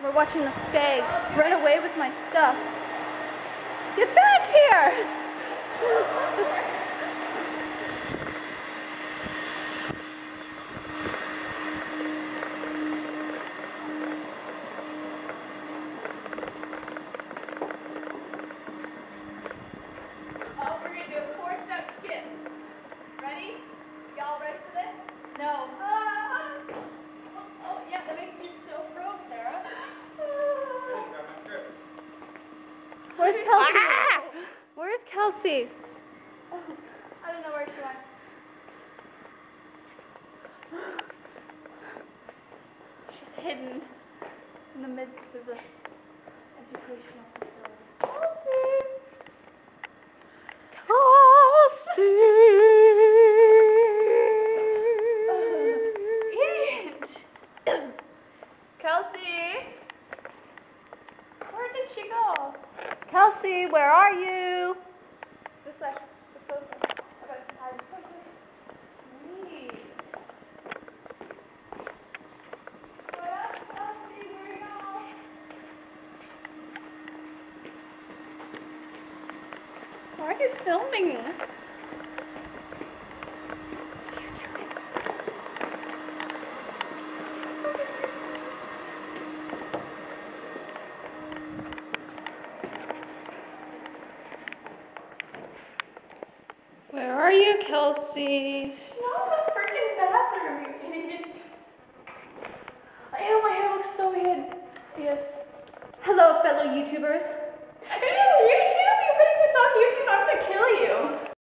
We're watching the Fae run away with my stuff. Get back here! Oh, we're gonna do a 4-step skip. Ready? Y'all ready for this? No. Oh, yeah, that makes you so pro, Sarah. Where's Kelsey? Where's Kelsey? Oh, I don't know where she went. She's hidden in the midst of the educational facility. Kelsey! Idiot! Kelsey! Where did she go? Kelsey, where are you? This way. This way. I bet she's hiding. Neat. What up, Kelsey? Where you go? Why are you filming? Where are you, Kelsey? She's not in the freaking bathroom, you idiot. Ew, my hair looks so weird. Yes. Hello, fellow YouTubers. Ew, YouTube! You're putting this on YouTube, I'm gonna kill you.